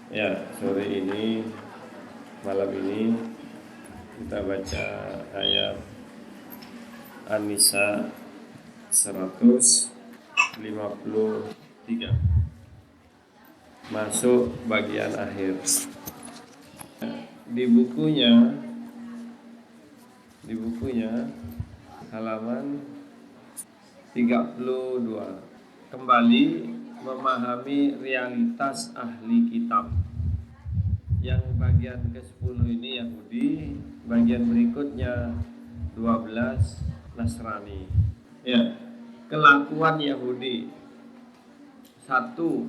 Ya, sore ini, malam ini kita baca ayat An-Nisa 153, masuk bagian akhir. Di bukunya halaman 32, kembali memahami realitas ahli kitab. Yang bagian ke-10 ini Yahudi, bagian berikutnya 12 Nasrani. Ya, kelakuan Yahudi. Satu,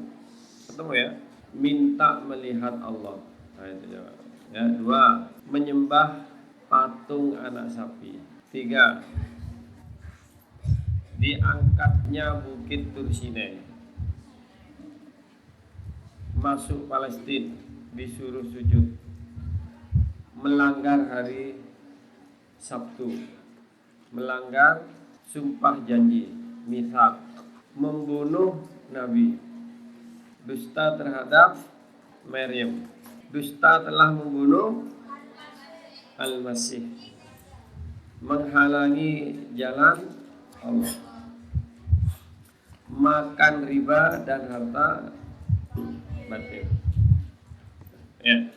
ketemu ya, minta melihat Allah. Nah, itu jawab. Ya, dua, menyembah patung anak sapi. Tiga, diangkatnya Bukit Tursinai. Masuk Palestina, disuruh sujud, melanggar hari Sabtu, melanggar sumpah janji, mitsaq, membunuh Nabi, dusta terhadap Maryam, dusta telah membunuh Al-Masih, menghalangi jalan Allah, makan riba dan harta batil. Ya,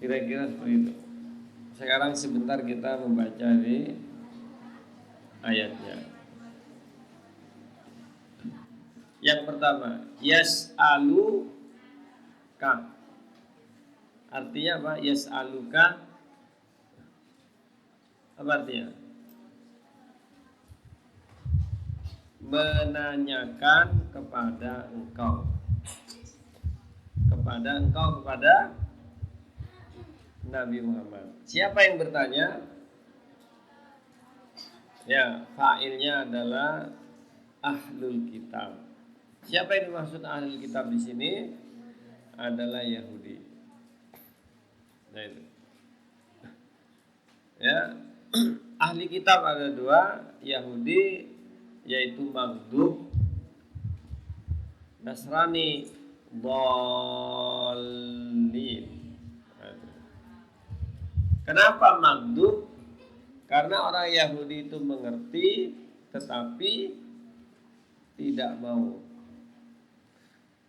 kira-kira seperti itu. Sekarang sebentar kita membaca di ayatnya. Yang pertama, yas'aluka. Artinya apa? Yas'aluka apa artinya? Menanyakan kepada engkau. Kepada Nabi Muhammad. Siapa yang bertanya? Ya, fa'ilnya adalah ahlul kitab. Siapa yang dimaksud ahlul kitab di sini? Adalah Yahudi. Nah itu. Ya, ahli kitab ada dua, Yahudi yaitu Maghdub, Nasrani Dhalin. Kenapa Maghdub? Karena orang Yahudi itu mengerti tetapi tidak mau.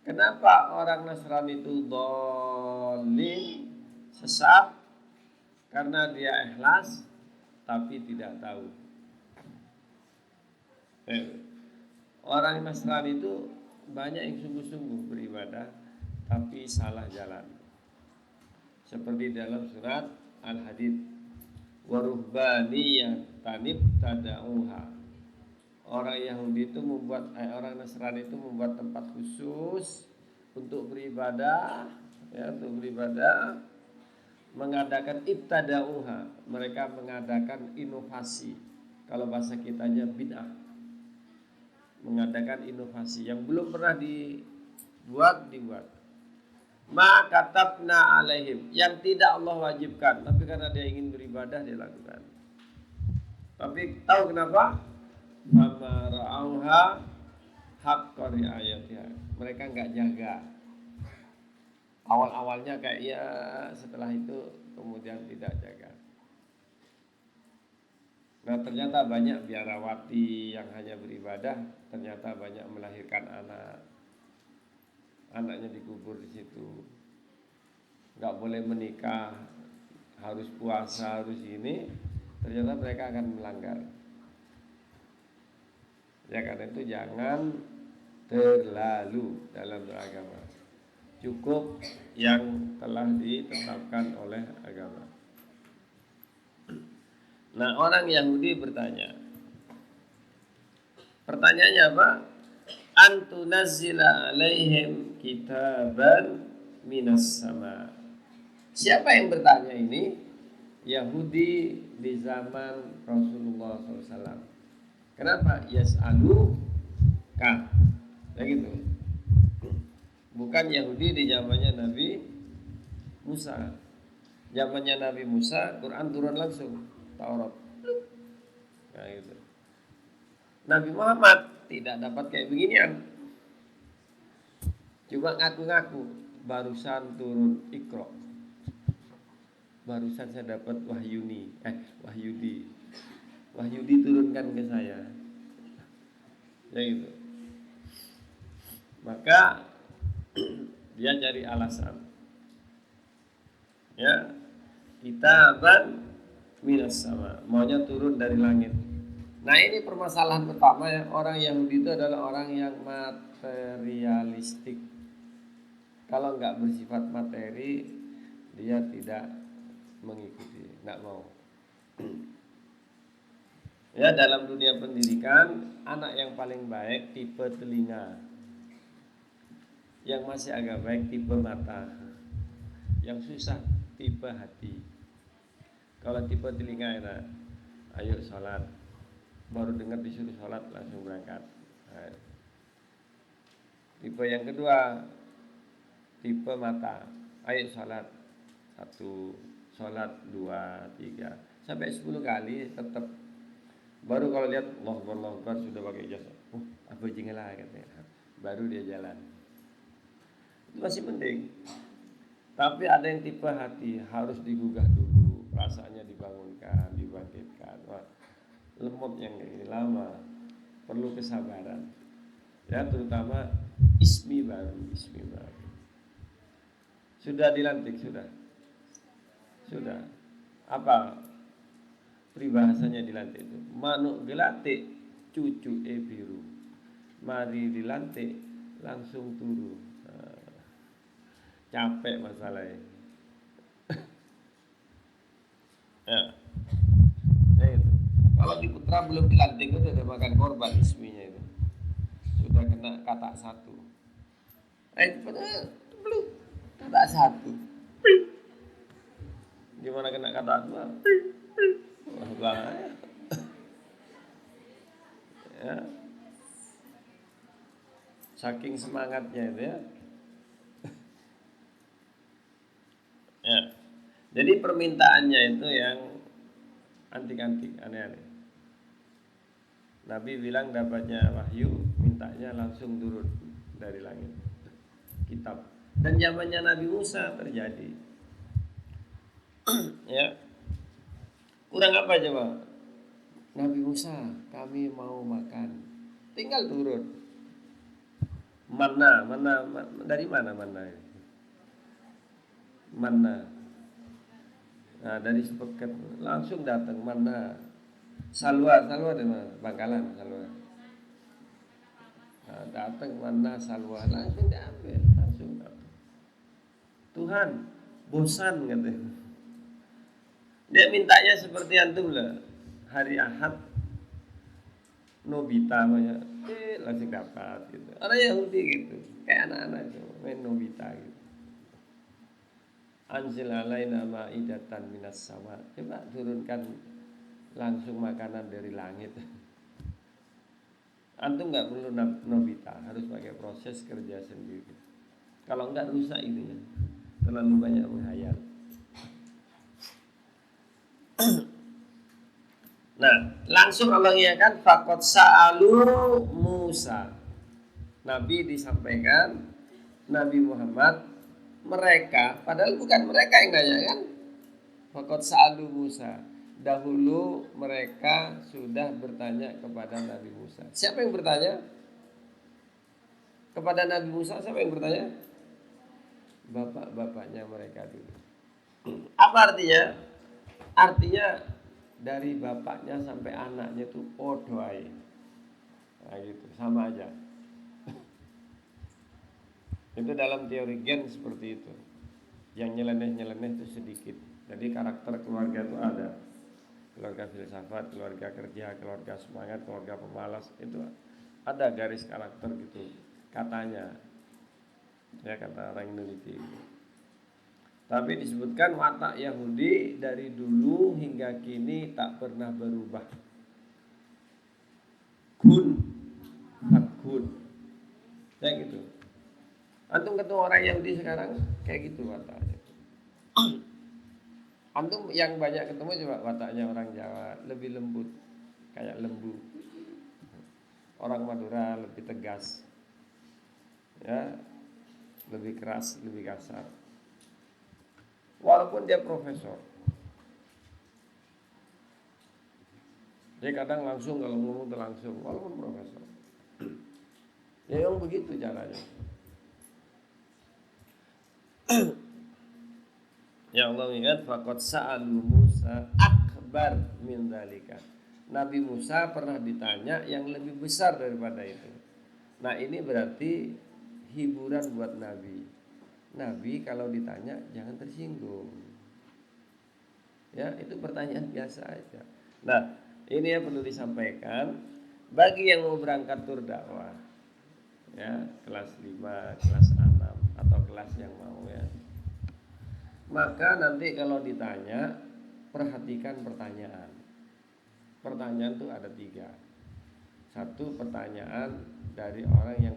Kenapa orang Nasrani itu dhalin, sesat? Karena dia ikhlas tapi tidak tahu. Orang Nasrani itu banyak yang sungguh-sungguh beribadah tapi salah jalan. Seperti dalam surat Al-Hadid, waruhbaniyyan tanibtada'uha. Orang Yahudi itu orang Nasrani itu membuat tempat khusus untuk beribadah, ya, mengadakan ibtada'uha. Mereka mengadakan inovasi. Kalau bahasa kitanya bid'ah. Mengadakan inovasi yang belum pernah dibuat. Ma katabna alaihim, yang tidak Allah wajibkan, tapi karena dia ingin beribadah dia lakukan. Tapi tahu kenapa? Mama ra'auha haqqa ri'ayatiha. Mereka enggak jaga. Awal-awalnya kayak ya, setelah itu kemudian tidak jaga. Nah, ternyata banyak biarawati yang hanya beribadah, ternyata banyak melahirkan anak. Anaknya dikubur di situ. Enggak boleh menikah, harus puasa, harus ini. Ternyata mereka akan melanggar. Ya, karena itu jangan terlalu dalam beragama. Cukup yang telah ditetapkan oleh agama. Nah, orang Yahudi bertanya. Pertanyaannya apa? Antunazzila alaihim kitaban minas sama. Siapa yang bertanya ini? Yahudi di zaman Rasulullah SAW. Kenapa? Yas'aluka. Ya gitu. Bukan Yahudi di zamannya Nabi Musa. Zamannya Nabi Musa, Quran turun langsung, Taurat. Nah, gitu. Nabi Muhammad tidak dapat kayak beginian. Cuma ngaku-ngaku barusan turun Iqra. Barusan saya dapat Wahyudi. Wahyudi turunkan ke saya. Ya gitu. Maka dia cari alasan. Ya, kitaban minas sama, maunya turun dari langit. Nah, ini permasalahan pertama ya, orang Yahudi itu adalah orang yang materialistik. Kalau nggak bersifat materi, dia tidak mengikuti, nggak mau. Ya, dalam dunia pendidikan, anak yang paling baik tipe telinga, yang masih agak baik tipe mata, yang susah tipe hati. Kalau tipe telinga enak, ayo sholat, baru dengar disuruh sholat langsung berangkat. Nah, tipe yang kedua, tipe mata, ayo sholat 1, sholat 2, 3, sampai 10 kali tetap. Baru kalau lihat Allah Akbar sudah pakai jas, apa jinglah katanya, baru dia jalan. Itu masih penting. Tapi ada yang tipe hati, harus digugah dulu, rasanya dibangunkan, dibangkitkan. Wah, lemot yang ini lama, perlu kesabaran. Ya, terutama ismi baru. Sudah dilantik, sudah. Apa peribahasanya dilantik itu? Manuk dilantik, cucu biru. Mari dilantik, langsung turu. Capek masalahnya. Ya. Nah itu. Kalau di putra belum dilantik itu udah makan korban isminya itu. Sudah kena kata 1. Itu padahal belum kata 1. Gimana kena kata 2? Wah, bahaya. Ya. Saking semangatnya itu ya. Ya. Jadi permintaannya itu yang antik-antik, aneh-aneh. Nabi bilang dapatnya wahyu, mintanya langsung turun dari langit. Kitab. Dan zamannya Nabi Musa terjadi. Ya. Kurang apa coba? Nabi Musa, kami mau makan. Tinggal turun. Mana dari mana mana? Mana? Nah, dari sepekat langsung datang mana? Salwa dari mana? Bangkalan salwa. Nah, datang mana salwa langsung diambil, langsung datang. Tuhan, bosan katanya. Dia mintanya seperti antum lah. Hari Ahad Nobita banyak, langsung dapat gitu. Orang Yahudi gitu, kayak anak-anak itu main Nobita gitu. Anzil alaina ma'idatan minas sama. Coba turunkan langsung makanan dari langit. Antum nggak perlu Nobita, harus pakai proses kerja sendiri. Kalau nggak rusak itunya, terlalu banyak menghayal. Nah, langsung Allah ingatkan faqad sa'alu Musa. Nabi disampaikan Nabi Muhammad mereka, padahal bukan mereka yang nanya kan. Faqad sa'alu Musa. Dahulu mereka sudah bertanya kepada Nabi Musa. Siapa yang bertanya? Kepada Nabi Musa siapa yang bertanya? Bapak-bapaknya mereka dulu. Apa artinya? Artinya dari bapaknya sampai anaknya itu podoai. Nah gitu, sama aja. Itu dalam teori gen seperti itu. Yang nyeleneh-nyeleneh itu sedikit. Jadi karakter keluarga itu ada. Keluarga filsafat, keluarga kerja, keluarga semangat, keluarga pemalas, itu ada garis karakter gitu. Katanya. Ya kata orang Indonesia. Tapi disebutkan watak Yahudi dari dulu hingga kini tak pernah berubah. Kun, hakun, kayak gitu. Antum ketemu orang Yahudi sekarang kayak gitu wataknya. Antum yang banyak ketemu coba wataknya orang Jawa lebih lembut, kayak lembu. Orang Madura lebih tegas. Ya, lebih keras, lebih kasar. Walaupun dia profesor. Dia kadang langsung, kalau ngomong itu langsung, walaupun profesor. Ya yang begitu caranya. Ya Allah ingat, faqad sa'alu Musa akbar min dzalika. Nabi Musa pernah ditanya yang lebih besar daripada itu. Nah, ini berarti hiburan buat Nabi. Nabi kalau ditanya jangan tersinggung. Ya, itu pertanyaan biasa aja. Nah, ini yang perlu disampaikan bagi yang mau berangkat tur dakwah. Ya, kelas 5, kelas 6 atau kelas yang mau ya. Maka nanti kalau ditanya, perhatikan pertanyaan. Pertanyaan itu ada 3. Satu, pertanyaan dari orang yang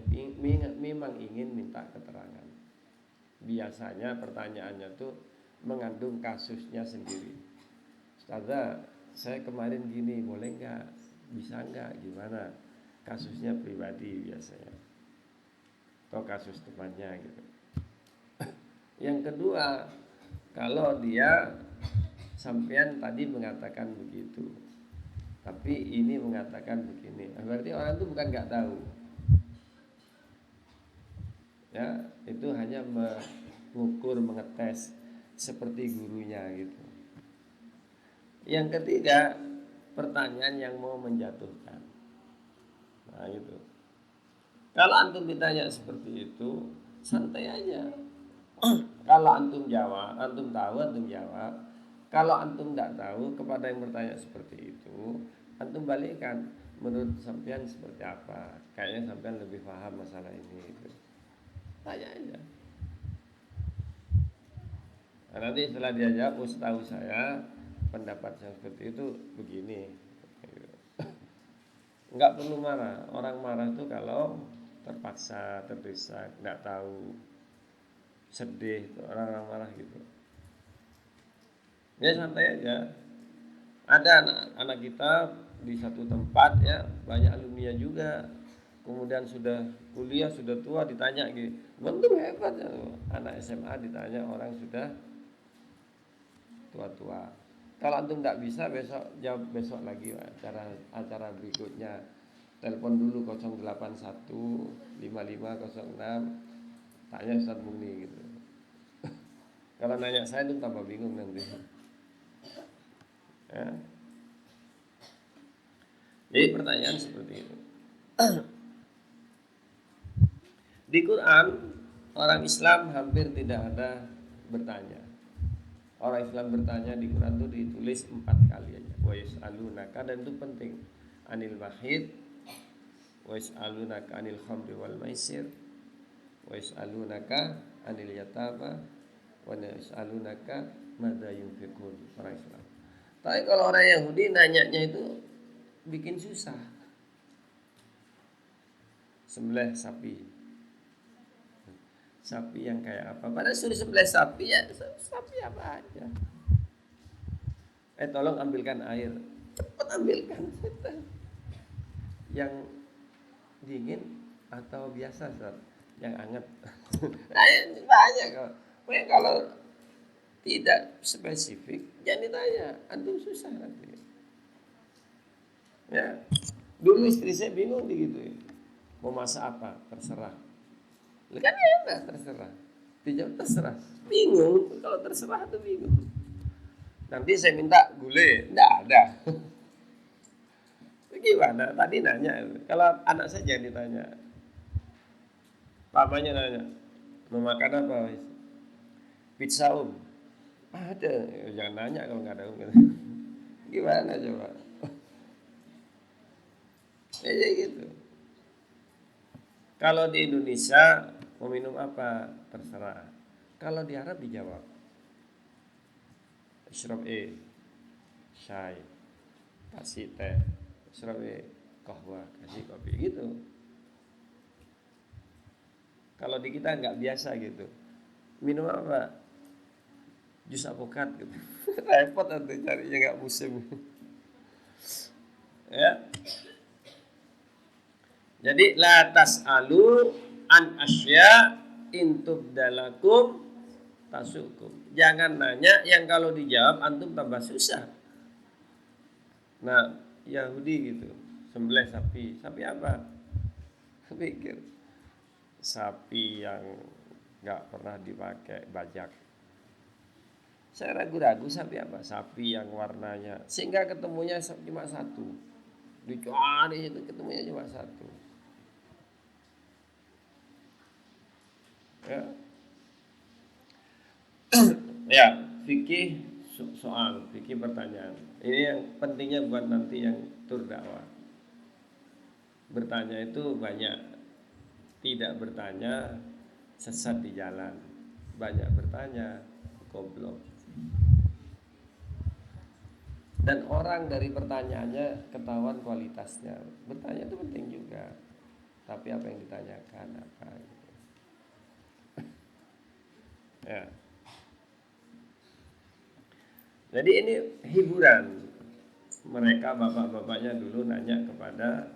memang ingin minta keterangan. Biasanya pertanyaannya tuh mengandung kasusnya sendiri. Ustazah, saya kemarin gini, boleh nggak? Bisa nggak? Gimana? Kasusnya pribadi biasanya. Atau kasus temannya gitu. Yang kedua, kalau dia sampean tadi mengatakan begitu, tapi ini mengatakan begini, berarti orang itu bukan nggak tahu. Ya, itu hanya mengukur, mengetes seperti gurunya gitu. Yang ketiga, pertanyaan yang mau menjatuhkan. Nah itu. Kalau antum ditanya seperti itu, santai aja. Kalau antum jawab, antum tahu, antum jawab. Kalau antum tidak tahu, kepada yang bertanya seperti itu, antum balikkan. Menurut sampean seperti apa? Kayaknya sampean lebih paham masalah ini. Gitu. Tanya aja. Nah, nanti setelah dia jawab, setahu saya pendapat saya seperti itu begini. Enggak perlu marah. Orang marah itu kalau terpaksa, terdesak, enggak tahu, sedih, orang-orang marah gitu. Ya santai aja. Ada anak-anak kita di satu tempat ya, banyak alumni juga. Kemudian sudah kuliah, sudah tua, ditanya gitu. Bentuk hebat ya. Anak SMA ditanya orang sudah tua-tua. Kalau antum tidak bisa, besok jawab besok lagi acara berikutnya. Telepon dulu 081 5506, tanya Ustaz Muni gitu. Kalau nanya saya itu tambah bingung nanti. Ya. Jadi pertanyaan seperti itu. Di Quran orang Islam hampir tidak ada bertanya. Orang Islam bertanya di Quran itu ditulis 4 kali aja. Wa yas'alunaka, dan itu penting. Anil mahid, wa yas'alunaka anil khamri wal maisir, wa yas'alunaka anil yatama, wa yas'alunaka madza yunfiqun. Orang Islam. Tapi kalau orang Yahudi nanyanya itu bikin susah. Sembelih sapi. Sapi yang kayak apa? Padahal suruh sembelih sapi ya, sapi apa aja. Tolong ambilkan air. Cepat ambilkan. Yang dingin atau biasa, Ustaz? Yang hangat. Banyak kok. Kalau tidak spesifik, jangan ditanya. Antum susah nanti. Ya. Dulu istri saya bingung digituin. Mau masak apa? Terserah. Kan enak, terserah. Dijawab terserah. Bingung. Kalau terserah itu bingung. Nanti saya minta gulai, enggak ada. Gimana? Tadi nanya. Kalau anak saya jangan ditanya. Papanya nanya, mau makan apa? Pizza ada. Jangan nanya kalau nggak ada Gimana coba? Kayak gitu. Kalau di Indonesia mau minum apa? Terserah. Kalau di Arab dijawab. Isyrab syai. Kasih teh. Isyrab kahwa, kasih kopi gitu. Kalau di kita nggak biasa gitu. Minum apa? Jus alpukat gitu. Repot nanti carinya nggak musim. Ya. Jadi la tas'alu an asya intub dalakum tasukum. Jangan nanya yang kalau dijawab antum tambah susah. Nah, Yahudi gitu, sembelih sapi. Sapi apa? Pikir sapi yang nggak pernah dipakai bajak. Saya ragu-ragu sapi apa? Sapi yang warnanya, sehingga ketemunya cuma satu. Dicari itu ketemunya cuma satu. Ya, ya fikih soal, fikih pertanyaan. Ini yang pentingnya buat nanti yang tur dakwah. Bertanya itu banyak, tidak bertanya sesat di jalan. Banyak bertanya goblok. Dan orang dari pertanyaannya ketahuan kualitasnya. Bertanya itu penting juga. Tapi apa yang ditanyakan apa gitu. Ya. Jadi ini hiburan. Mereka bapak-bapaknya dulu nanya kepada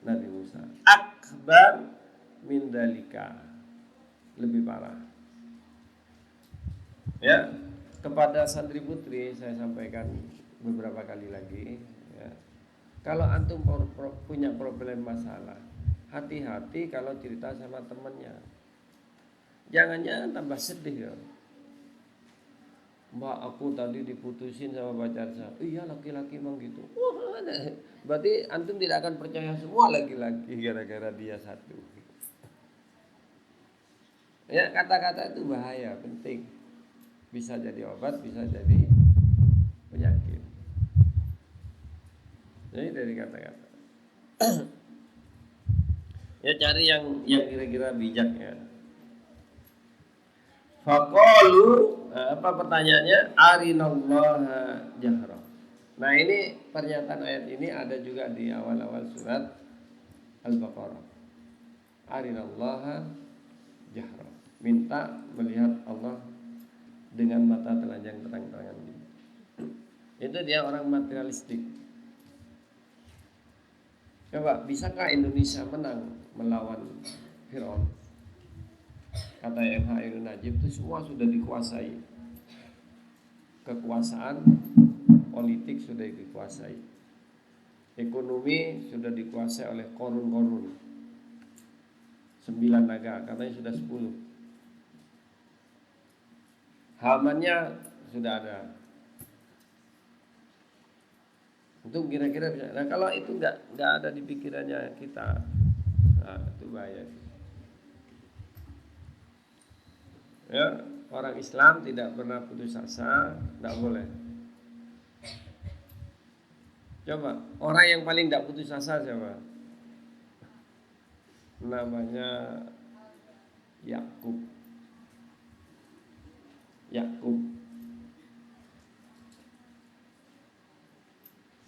Nabi Musa. Akbar min dalika. Lebih parah. Ya, kepada santri putri saya sampaikan beberapa kali lagi ya. Kalau antum punya problem masalah, hati-hati kalau cerita sama temannya. Jangan-jangan tambah sedih ya. Mbak, aku tadi diputusin sama pacar saya. Iya, laki-laki emang gitu. Wah, berarti antum tidak akan percaya semua laki-laki gara-gara dia satu. Ya, kata-kata itu bahaya, penting. Bisa jadi obat, bisa jadi penyakit. Jadi dari kata-kata. Ya cari yang kira-kira bijak ya. Faqalu, apa pertanyaannya? Arinallaha jahra. Nah ini pernyataan ayat ini ada juga di awal-awal surat Al-Baqarah. Arinallaha jahra. Minta melihat Allah dengan mata telanjang terang-terangan. Itu dia orang materialistik. Coba, bisakah Indonesia menang melawan Fir'aun? Kata MH Irun Najib itu semua sudah dikuasai. Kekuasaan politik sudah dikuasai. Ekonomi sudah dikuasai oleh korun-korun. 9 naga, katanya sudah 10. Hamannya sudah ada. Itu kira-kira bisa. Nah kalau itu nggak ada di pikirannya kita, nah itu bahaya. Ya, orang Islam tidak pernah putus asa, tidak boleh. Coba, orang yang paling tidak putus asa siapa? Namanya Yakub. Yakub.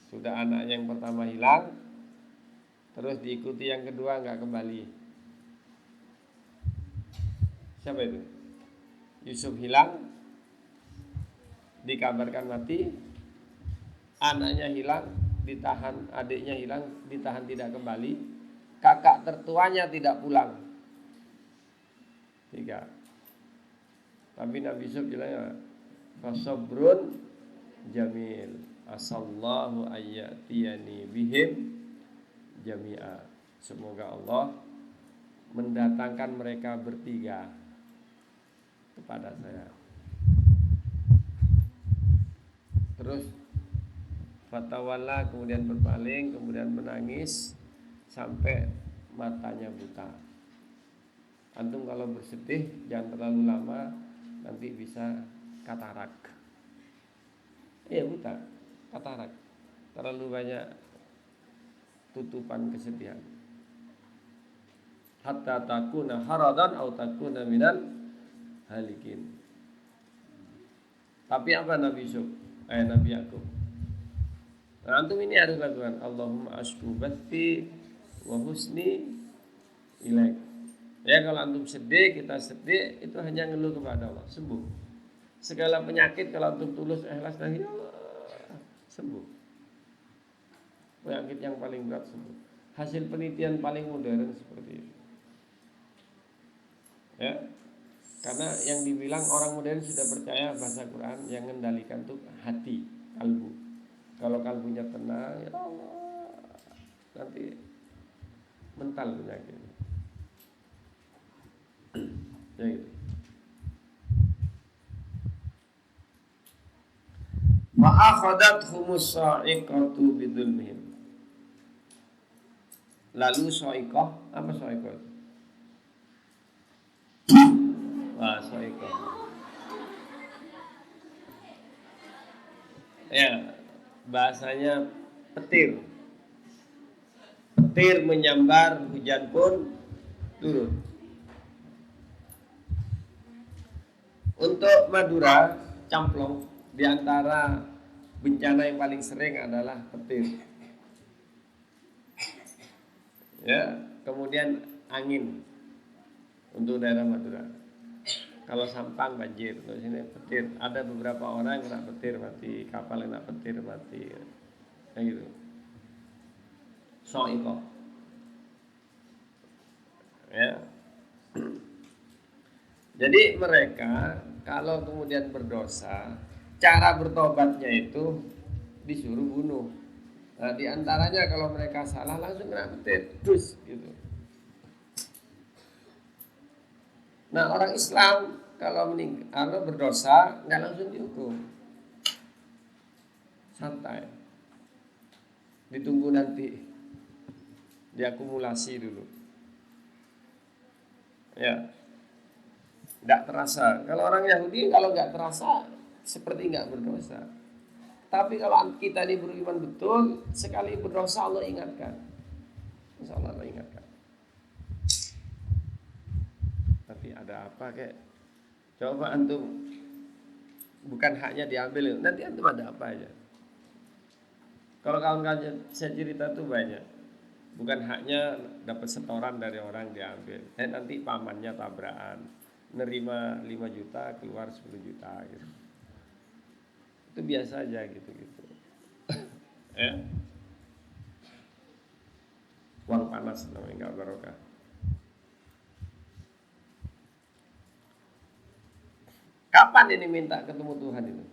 Sudah anaknya yang pertama hilang, terus diikuti yang kedua nggak kembali. Siapa itu? Yusuf hilang, dikabarkan mati, anaknya hilang, ditahan, adiknya hilang, ditahan tidak kembali, kakak tertuanya tidak pulang. 3. Tapi Nabi Yusuf bilang, fasabrun jamil, asallahu ayyatiyani bihim jami'a. Semoga Allah mendatangkan mereka bertiga kepada saya. Terus fatawalla, kemudian berpaling, kemudian menangis sampai matanya buta. Antum kalau bersedih jangan terlalu lama, nanti bisa katarak. Iya buta, katarak. Terlalu banyak tutupan kesedihan. Hatta takuna haradan atau takuna minal halikin. Tapi apa Nabi Yusuf? Nabi Yakub. Nah, antum ini harus lakukan. Allahumma ashku bathi wa husni ilaik. Ya kalau antum sedih, kita sedih, itu hanya ngeluh kepada Allah, sembuh. Segala penyakit kalau antum tulus ikhlas dari Allah, sembuh. Penyakit yang paling berat sembuh. Hasil penelitian paling modern seperti itu. Ya. Karena yang dibilang orang modern sudah percaya bahasa Quran yang mengendalikan tuh hati, kalbu. Kalau kalbunya tenang, ya Allah, nanti mental penyakit. Ya gitu. Wa akhadathum sa'iqatu bidzulmihim. Lalu sa'iqah, apa sa'iqah? Wah, sa'iqah. Ya, bahasanya petir. Petir menyambar, hujan pun turun. Untuk Madura, Camplong, di antara bencana yang paling sering adalah petir. Ya, kemudian angin untuk daerah Madura. Kalau Sampang banjir, untuk sini petir. Ada beberapa orang kena petir mati, kapal kena petir mati, kayak gitu. Soiko. Ya. Jadi mereka kalau kemudian berdosa, cara bertobatnya itu disuruh bunuh. Nah, di antaranya kalau mereka salah langsung kena petir, dus gitu. Nah, orang Islam kalau berdosa nggak langsung dihukum, santai, ditunggu nanti diakumulasi dulu. Ya, nggak terasa. Kalau orang Yahudi kalau nggak terasa seperti nggak berdosa. Tapi kalau kita ini beriman betul, sekali berdosa Allah ingatkan. Insya Allah ingatkan. Tapi ada apa kek? Coba antum, bukan haknya diambil, nanti antum ada apa aja. Kalau kawan-kawan saya cerita tuh banyak, bukan haknya dapat setoran dari orang diambil, nanti pamannya tabrakan, nerima 5 juta keluar 10 juta gitu. Itu biasa aja gitu-gitu. Ya. Uang panas namanya, enggak barokah. Kapan ini minta ketemu Tuhan itu?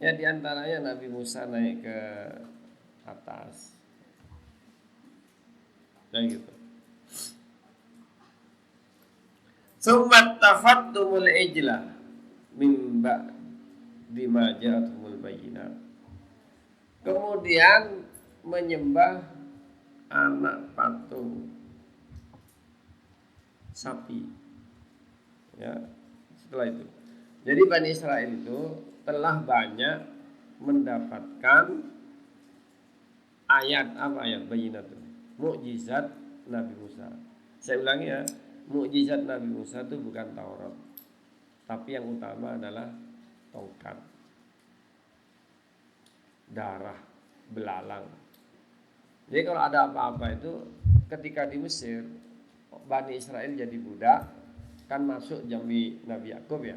Ya diantaranya Nabi Musa naik ke atas, dan gitu. Summat tafattumul ijla min ba'di ma ja'atumul bayyinat. Kemudian menyembah anak patung sapi. Ya, setelah itu. Jadi Bani Israel itu telah banyak mendapatkan ayat bayinat, mukjizat Nabi Musa. Saya ulangi ya, mukjizat Nabi Musa itu bukan Taurat, tapi yang utama adalah tongkat, darah, belalang. Jadi kalau ada apa-apa itu ketika di Mesir Bani Israel jadi budak, kan masuk jambi Nabi Yakub ya.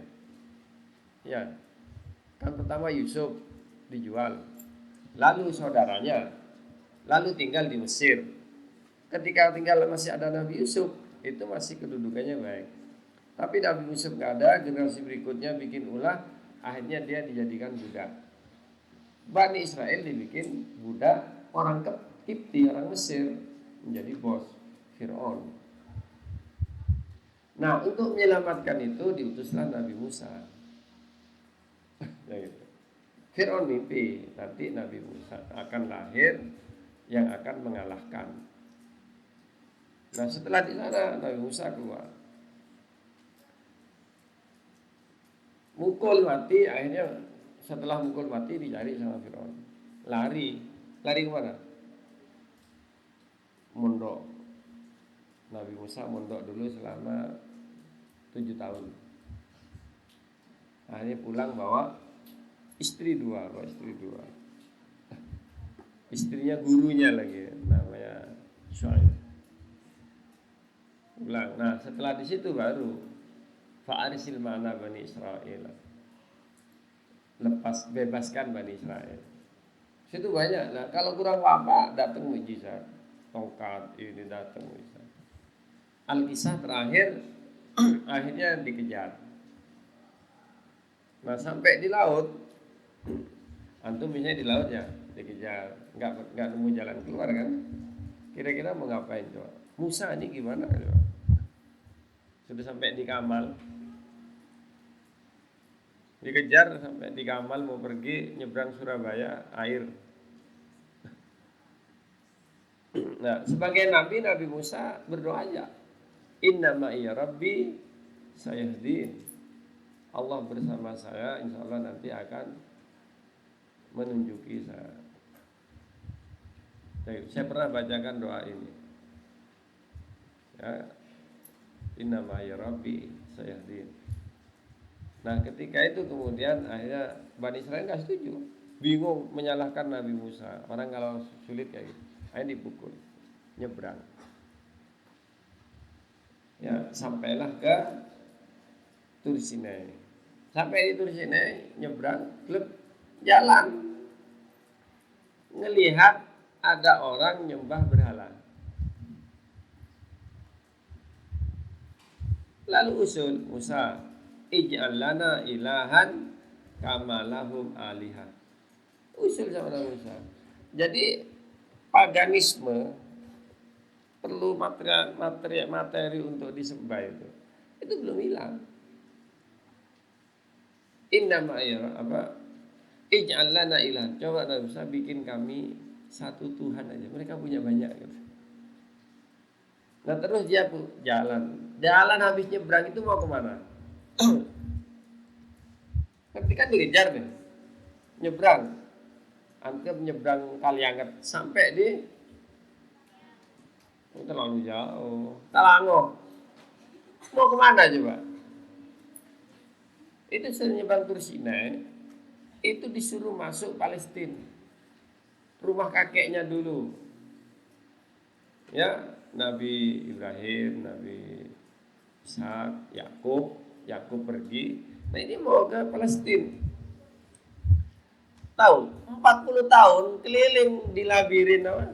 Ya. Kan pertama Yusuf dijual, lalu saudaranya, lalu tinggal di Mesir. Ketika tinggal masih ada Nabi Yusuf, itu masih kedudukannya baik. Tapi Nabi Yusuf nggak ada, generasi berikutnya bikin ulah, akhirnya dia dijadikan budak. Bani Israel dibikin budak orang Kipti, orang Mesir, menjadi bos Fir'aun. Nah, untuk menyelamatkan itu diutuslah Nabi Musa. Ya gitu. Fir'aun mimpi nanti Nabi Musa akan lahir yang akan mengalahkan. Nah, setelah di sana Nabi Musa keluar, mukul mati, akhirnya setelah mukul mati dicari sama Fir'aun. Lari kemana? Mondok. Nabi Musa mondok dulu selama 7 tahun. Akhirnya pulang bawa istri dua. Istrinya gurunya lagi, namanya Syuaib. Pulang. Nah, setelah di situ baru fa'arisil ma'na Bani Israel. Bebaskan Bani Israel. Situ banyak. Nah, kalau kurang apa datang mujizat. Tongkat ini datang mujizat. Al-Kisah terakhir akhirnya dikejar. Nah sampai di laut, antum misalnya di laut ya dikejar, nggak nemu jalan keluar kan? Kira-kira mau ngapain coba? Musa ini gimana coba? Sudah sampai di Kamal, dikejar sampai di Kamal mau pergi nyebrang Surabaya air. Nah sebagai Nabi Musa berdoa aja. Inna ma'iya Rabbi sayahdin. Allah bersama saya, insya Allah nanti akan menunjuki saya. Saya pernah bacakan doa ini. Ya, Inna ma'iya Rabbi sayahdin. Nah ketika itu kemudian akhirnya Bani Israel nggak setuju, bingung menyalahkan Nabi Musa. Orang kalau sulit kayak gitu, akhirnya dipukul, nyebrang. Ya sampailah ke Tursinai. Sampai di Tursinai nyebrang, klub jalan, ngelihat ada orang nyembah berhala. Lalu usul Musa, ij'al lana ilahan kama lahum aliha. Usul sama Musa. Jadi paganisme perlu materi untuk disembah itu belum hilang. Inna ma'ayra apa? Ij'al lana ilahan. Coba Nabi Musa bikin kami satu Tuhan aja. Mereka punya banyak gitu. Nah terus dia jalan habis nyebrang itu mau kemana? Ketika dikejar nih, nyebrang, anggap nyebrang Kalianget sampai di terlalu jauh, Talango. Mau kemana coba? Itu nyebrang Tursinai, itu disuruh masuk Palestina, rumah kakeknya dulu. Ya, Nabi Ibrahim, Nabi Ishak, Yakub pergi. Nah ini mau ke Palestina. Tahu, 40 tahun keliling di labirin apa?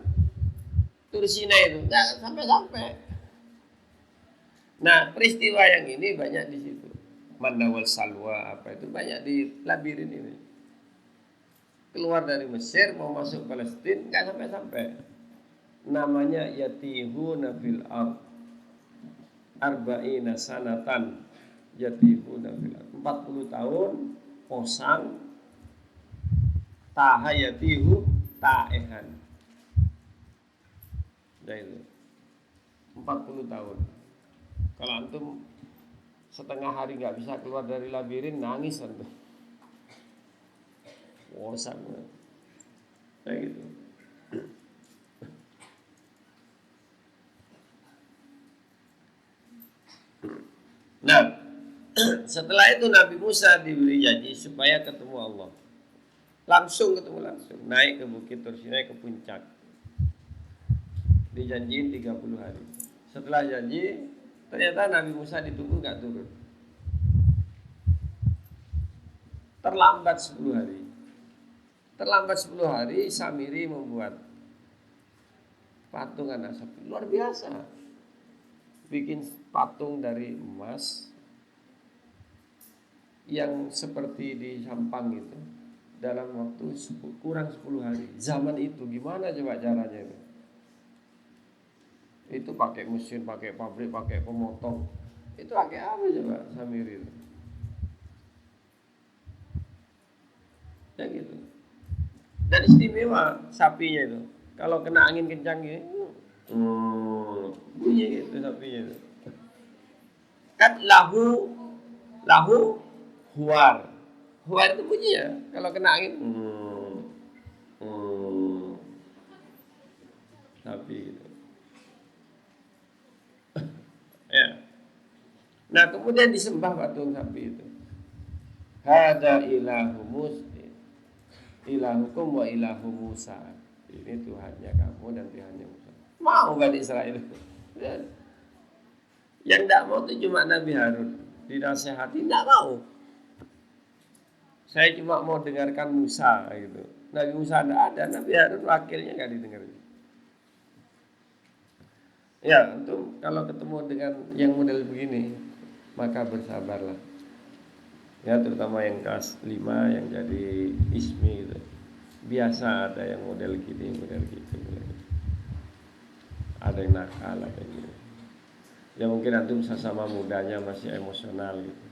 Tursinai itu, nggak sampai-sampai. Nah peristiwa yang ini banyak di situ. Mandawal Salwa apa itu banyak di labirin ini. Keluar dari Mesir mau masuk Palestina nggak sampai-sampai. Namanya yatihuna fil ard arba'ina sanatan, yatihuna fil ard, 40 tahun posang tahayatihu taehan. Nah itu 40 tahun. Kalau antum setengah hari nggak bisa keluar dari labirin, nangis antum. Posang kayak gitu. Nah, setelah itu Nabi Musa diberi janji supaya ketemu Allah. Langsung ketemu langsung, naik ke bukit Tursinai ke puncak. Dijanjiin 30 hari. Setelah janji, ternyata Nabi Musa ditunggu gak turun. Terlambat 10 hari. Terlambat 10 hari, Samiri membuat patung anak sapi. Luar biasa. Bikin patung dari emas yang seperti di Sampang itu dalam waktu kurang 10 hari. Zaman itu gimana coba caranya itu? Itu pakai mesin, pakai pabrik, pakai pemotong. Itu pakai apa coba Samiri itu? Ya gitu. Dan istimewa sapinya itu. Kalau kena angin kencang gini, bunyi gitu sapinya itu. Kan lahu huar. Huar itu bunyi ya. Kalau kena angin, sapi gitu. Ya. Nah kemudian disembah patung sapi itu. Hada ilahu ilahukum wa ilahu Musa. Ini Tuhannya kamu dan Tuhannya Musa. Mau Bani Israel. Yang tidak mau itu cuma Nabi Harun. Dinasehati tidak mau. Saya cuma mau dengarkan Musa gitu. Nabi Musa tidak ada, Nabi Harun wakilnya nggak didengar. Ya, untuk kalau ketemu dengan yang model begini, maka bersabarlah. Ya, terutama yang kelas 5 yang jadi ismi gitu. Biasa ada yang model gini, model gitu, model gitu. Ada yang nakal, ada yang gitu. Ya mungkin antum sama mudanya masih emosional gitu.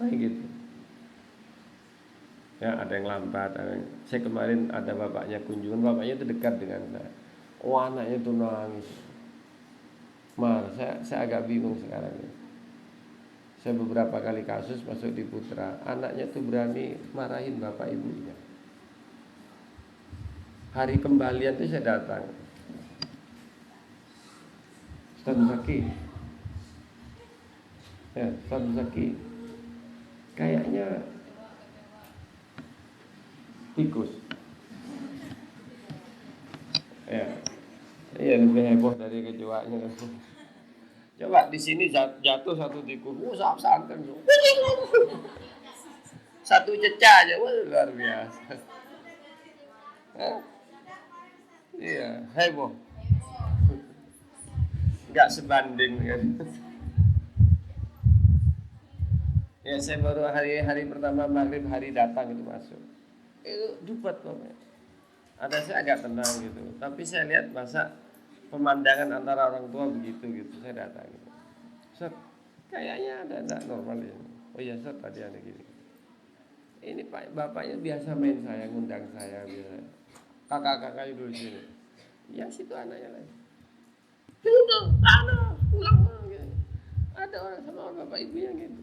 Kayak gitu. Ya, ada yang lambat, saya kemarin ada bapaknya kunjungan, bapaknya itu dekat dengan saya. Oh, anaknya tuh nangis. Saya agak bingung sekarang ya. Saya beberapa kali kasus masuk di Putra, anaknya tuh berani marahin bapak ibunya. Hari kembalian itu saya datang, Ustaz Zaki, ya Ustaz Zaki, kayaknya tikus. Ya, iya lebih heboh dari kecoaknya. Coba di sini jatuh satu tikus, santan, satu cecah aja, wah, luar biasa. Hah? Iya, heboh. Nggak sebanding kan. Ya saya baru hari pertama maghrib hari datang itu masuk. Itu dupat pokoknya. Ada saya agak tenang gitu. Tapi saya lihat masa pemandangan antara orang tua begitu gitu. Saya datang gitu. Ustaz, kayaknya ada normal ya. Oh iya Ustaz, tadi ada gini. Ini Pak bapaknya biasa main saya, ngundang saya biasa. Kakak-kakaknya dulu sini. Yang situ anaknya lagi. Sudah, sana, pulang gitu. Ada orang sama orang bapak ibunya gitu.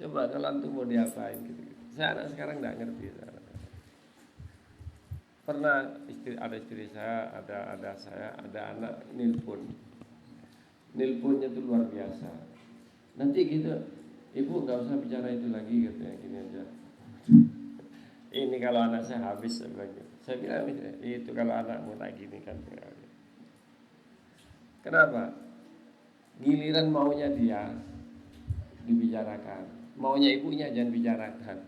Coba kalau antum mau diapain gitu. Saya anak sekarang nggak ngerti. Pernah ada istri saya, ada saya, ada anak Nilpunnya tuh luar biasa. Nanti gitu, ibu nggak usah bicara itu lagi katanya, gini aja. Ini kalau anak saya habis saya bilang itu kalau anakmu tak gini kan. Kenapa? Giliran maunya dia dibicarakan, maunya ibunya jangan bicarakan.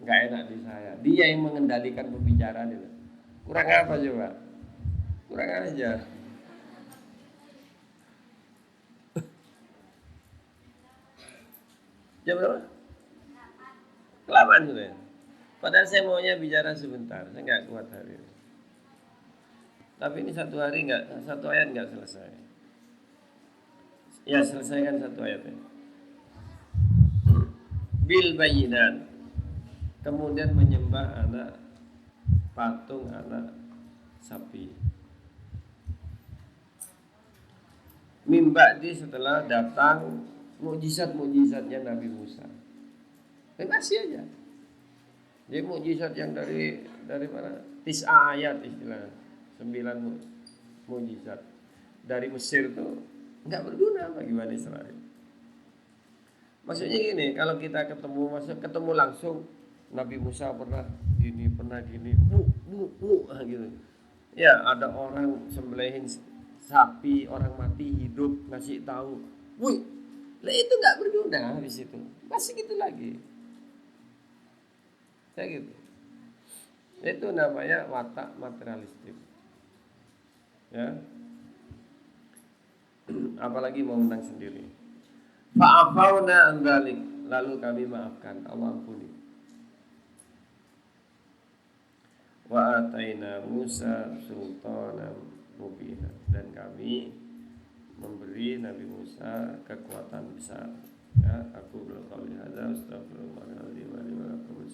Nggak enak di saya. Dia yang mengendalikan pembicaraan itu. Kurang apa coba? Kurang aja. Jam berapa? Kelamaan sudah ya. Padahal saya maunya bicara sebentar. Saya nggak kuat hari ini. Tapi ini satu ayat nggak selesai. Ya selesaikan satu ayatnya. Bil bayinan. Kemudian menyembah anak patung, anak sapi. Mimba di setelah datang mukjizat-mukjizatnya Nabi Musa. Kasih aja. Jadi mukjizat yang dari mana? Tis'a ayat istilah. 9 mukjizat. Dari Mesir itu nggak berguna bagi Bani Israel. Maksudnya gini, kalau kita ketemu langsung Nabi Musa pernah gini, gitu. Ya, ada orang sembelihin sapi, orang mati hidup ngasih tahu. Wih, lah itu nggak berguna habis itu. Masih gitu lagi. Kayak gitu. Itu namanya watak materialistik. Ya. Apalagi mau menang sendiri. Fa'afauna an dzalik, lalu kami maafkan, Allah ampuni. Wa ataina Musa sultanan mubina, dan kami memberi Nabi Musa kekuatan besar. Ya, aku berqauli hadza astaghfirullahaladzim wa lakum.